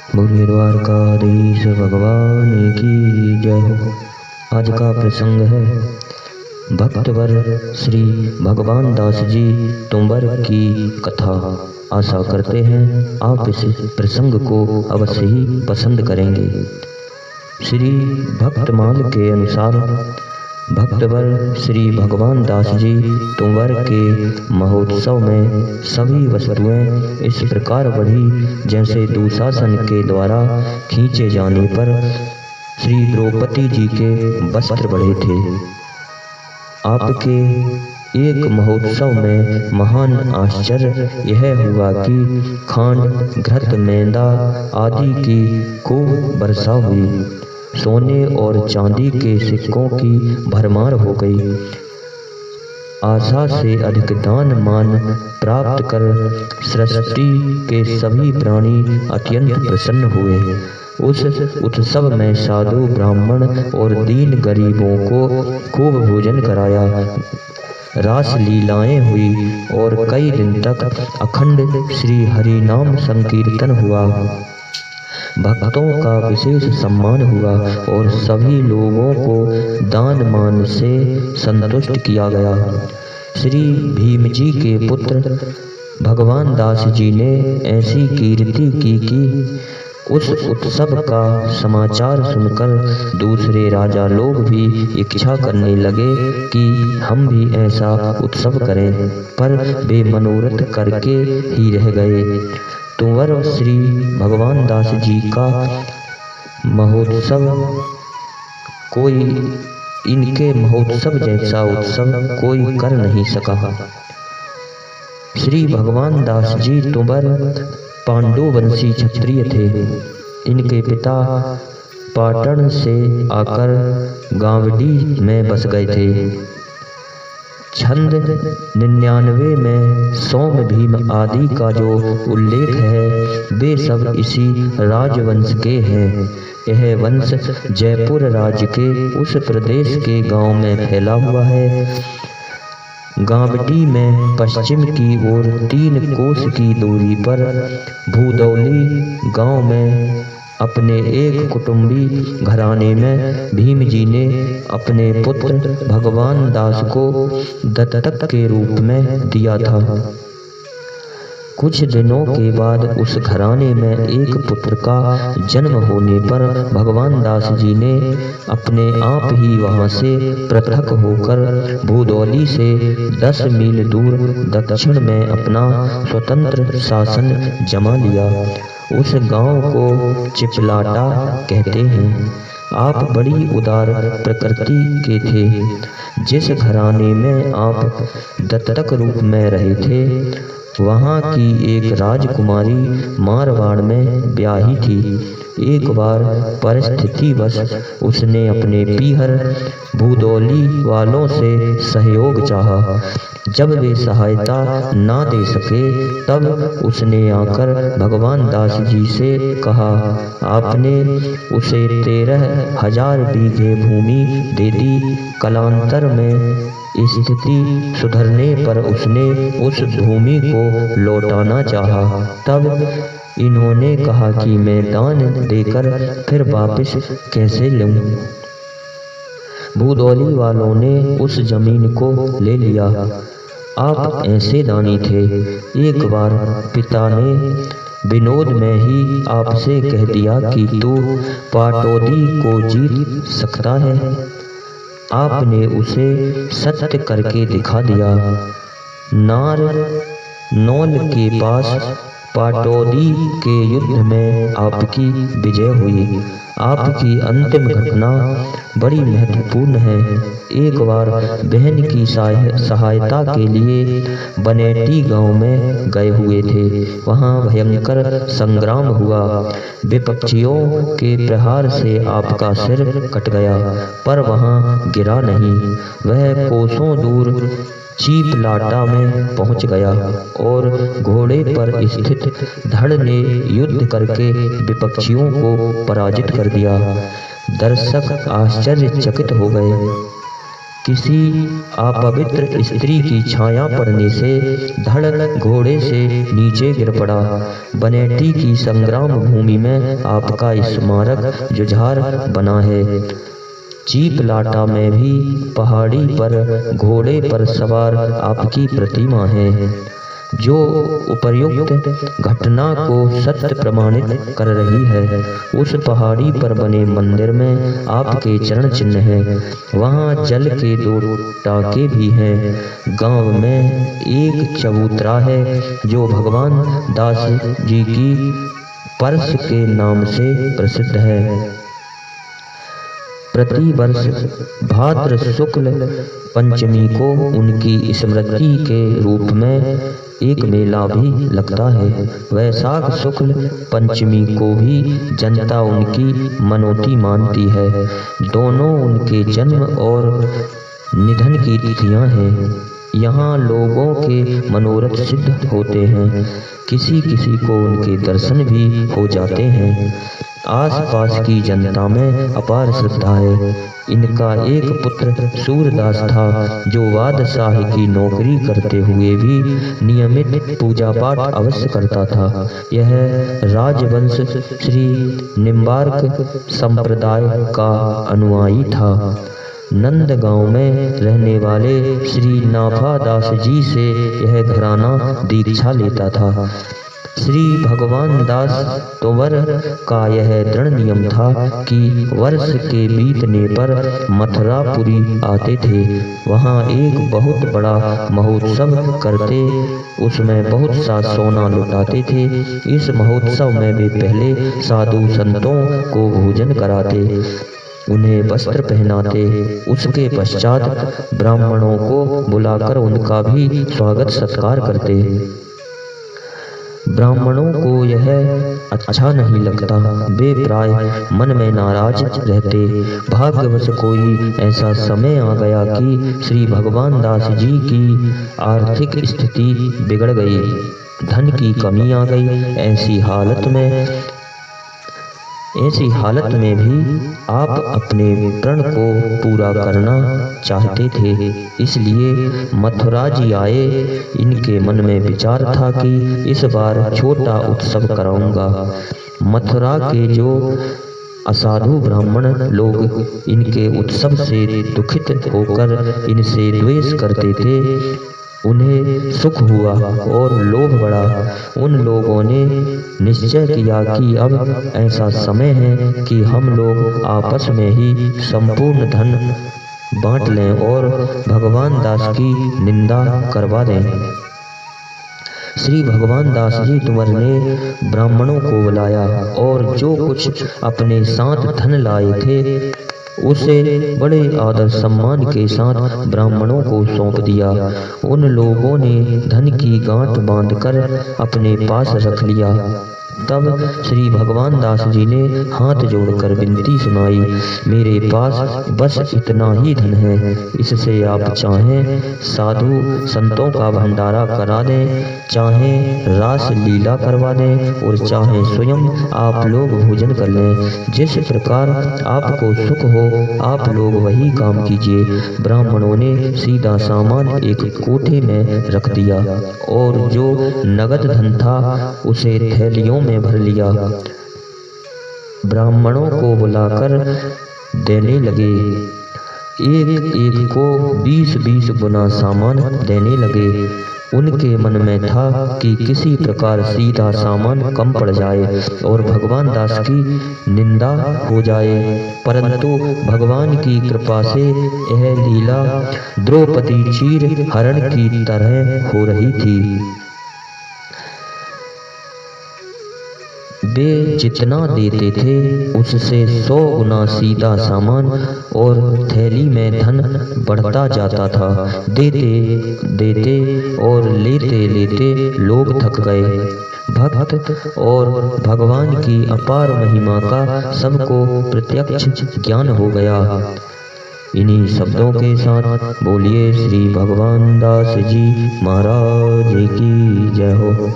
बोलिए द्वारकाधीश भगवान की जय हो। आज का प्रसंग है भक्तवर श्री भगवान दास जी तुंबर की कथा। आशा करते हैं आप इस प्रसंग को अवश्य ही पसंद करेंगे। श्री भक्तमाल के अनुसार भक्तवर श्री भगवान दास जी तुंवर के महोत्सव में सभी वस्तुएं इस प्रकार बढ़ी जैसे दुशासन के द्वारा खींचे जाने पर श्री द्रौपदी जी के वस्त्र बढ़े थे। आपके एक महोत्सव में महान आश्चर्य यह हुआ कि खांड घृत मैदा आदि की खूब वर्षा हुई। सोने और चांदी के सिक्कों की भरमार हो गई। आशा से अधिक दान मान प्राप्त कर सृष्टि के सभी प्राणी अत्यंत प्रसन्न हुए। उस उत्सव में साधु ब्राह्मण और दीन गरीबों को खूब भोजन कराया। रास लीलाएं हुई और कई दिन तक अखंड श्री हरि नाम संकीर्तन हुआ। भक्तों का विशेष सम्मान हुआ और सभी लोगों को दान मान से संतुष्ट किया गया। श्री भीम जी के पुत्र भगवान दास जी ने ऐसी कीर्ति की कि उस उत्सव का समाचार सुनकर दूसरे राजा लोग भी इच्छा करने लगे कि हम भी ऐसा उत्सव करें, पर वे मनोरथ करके ही रह गए। तुंवर श्री भगवान दास जी का महोत्सव कोई इनके महोत्सव जैसा उत्सव कोई कर नहीं सका। श्री भगवान दास जी तुंवर पांडुवंशी क्षत्रिय थे। इनके पिता पाटन से आकर गांवडी में बस गए थे। छंद 99 में सोम भीम आदि का जो उल्लेख है वे सब इसी राजवंश के हैं। यह वंश जयपुर राज्य के उस प्रदेश के गांव में फैला हुआ है। गांवडी में पश्चिम की ओर 3 कोस की दूरी पर भूदौली गांव में अपने एक कुटुंबी घराने में भीम जी ने अपने पुत्र भगवान दास को दत्तक के रूप में दिया था। कुछ दिनों के बाद उस घराने में एक पुत्र का जन्म होने पर भगवान दास जी ने अपने आप ही वहां से पृथक होकर भूदौली से 10 मील दूर दक्षिण में अपना स्वतंत्र शासन जमा लिया। उस गांव को चिपलाटा कहते हैं। आप बड़ी उदार प्रकृति के थे। जिस घराने में आप दत्तक रूप में रहे थे वहां की एक राजकुमारी मारवाड़ में ब्याही थी। एक बार परिस्थितिवश उसने अपने पीहर भूदौली वालों से सहयोग चाहा। जब वे सहायता ना दे सके तब उसने आकर भगवान दास जी से कहा। आपने उसे 13,000 बीघे भूमि दे दी। कालांतर में स्थिति सुधरने पर उसने उस भूमि को लौटाना चाहा। तब इन्होंने कहा कि मैं दान देकर फिर वापस कैसे लूं। भूदौली वालों ने उस जमीन को ले लिया। आप ऐसे दानी थे। एक बार पिता ने विनोद में ही आपसे कह दिया कि तू पाटौदी को जीत सकता है। आपने उसे सत्य करके दिखा दिया। नार नौल के पास पाटौदी के युद्ध में आपकी विजय हुई। आपकी अंतिम घटना बड़ी महत्वपूर्ण है। एक बार बहन की सहायता के लिए बनेटी गांव में गए हुए थे। वहां भयंकर संग्राम हुआ। विपक्षियों के प्रहार से आपका सिर कट गया, पर वहां गिरा नहीं। वह कोसों दूर चीपलाटा में पहुंच गया और घोड़े पर स्थित धड़ ने युद्ध करके विपक्षियों को पराजित कर दिया। दर्शक आश्चर्यचकित हो गए। किसी अपवित्र स्त्री की छाया पड़ने से धड़ घोड़े से नीचे गिर पड़ा। बनेटी की संग्राम भूमि में आपका स्मारक जुझार बना है। चीपलाटा में भी पहाड़ी पर घोड़े पर सवार आपकी प्रतिमा है, जो उपर्युक्त घटना को सत्य प्रमाणित कर रही है। उस पहाड़ी पर बने मंदिर में आपके चरण चिन्ह हैं। वहाँ जल के 2 टाँके भी हैं। गांव में एक चबूतरा है जो भगवान दास जी की परस के नाम से प्रसिद्ध है। प्रतिवर्ष भाद्र शुक्ल पंचमी को उनकी स्मृति के रूप में एक मेला भी लगता है। वैशाख शुक्ल पंचमी को भी जनता उनकी मनौती मानती है। दोनों उनके जन्म और निधन की तिथियां हैं। यहाँ लोगों के मनोरथ सिद्ध होते हैं। किसी किसी को उनके दर्शन भी हो जाते हैं। आसपास की जनता में अपार श्रद्धा है। इनका एक पुत्र सूरदास था, जो बादशाह की नौकरी करते हुए भी नियमित पूजा पाठ अवश्य करता था। यह राजवंश श्री निम्बार्क संप्रदाय का अनुयायी था। नंदगांव में रहने वाले श्री नाफा दास जी से यह घराना दीक्षा लेता था। श्री भगवान दास तोवर का यह दृढ़ नियम था कि वर्ष के बीतने पर मथुरापुरी आते थे। वहाँ एक बहुत बड़ा महोत्सव करते, उसमें बहुत सा सोना लुटाते थे। इस महोत्सव में वे पहले साधु संतों को भोजन कराते, उन्हें वस्त्र पहनाते। उसके पश्चात ब्राह्मणों को बुलाकर उनका भी स्वागत सत्कार करते। ब्राह्मणों को यह अच्छा नहीं लगता। वे प्राय मन में नाराज रहते। भाग्यवश कोई ऐसा समय आ गया कि श्री भगवान दास जी की आर्थिक स्थिति बिगड़ गई, धन की कमी आ गई। ऐसी हालत में भी आप अपने प्रण को पूरा करना चाहते थे, इसलिए मथुरा जी आए। इनके मन में विचार था कि इस बार छोटा उत्सव कराऊंगा। मथुरा के जो असाधु ब्राह्मण लोग इनके उत्सव से दुखित होकर इनसे द्वेष करते थे, उन्हें सुख हुआ और लोभ बढ़ा। उन लोगों ने निश्चय किया कि अब ऐसा समय है कि हम लोग आपस में ही संपूर्ण धन बांट लें और भगवान दास की निंदा करवा दें। श्री भगवान दास जी तुमर ने ब्राह्मणों को बुलाया और जो कुछ अपने साथ धन लाए थे उसे बड़े आदर सम्मान के साथ ब्राह्मणों को सौंप दिया। उन लोगों ने धन की गांठ बांधकर अपने पास रख लिया। तब श्री भगवान दास जी ने हाथ जोड़कर विनती सुनाई, मेरे पास बस इतना ही धन है, इससे आप चाहें साधु संतों का भंडारा करा दें, चाहें रास लीला करवा दें और चाहें स्वयं आप लोग भोजन कर लें। जिस प्रकार आपको सुख हो आप लोग वही काम कीजिए। ब्राह्मणों ने सीधा सामान एक कोठे में रख दिया और जो नगद धन था उसे थैलियों में भर लिया। ब्राह्मणों को बुलाकर देने लगे। एक एक को 20-20 गुना सामान देने लगे। उनके मन में था कि किसी प्रकार सीधा सामान कम पड़ जाए और भगवान दास की निंदा हो जाए, परंतु भगवान की कृपा से यह लीला द्रौपदी चीर हरण की तरह हो रही थी। वे जितना देते थे उससे 100 गुना सीधा सामान और थैली में धन बढ़ता जाता था। देते देते और लेते लेते लोग थक गए। भक्त और भगवान की अपार महिमा का सबको प्रत्यक्ष ज्ञान हो गया। इन्हीं शब्दों के साथ बोलिए श्री भगवान दास जी महाराज की जय हो।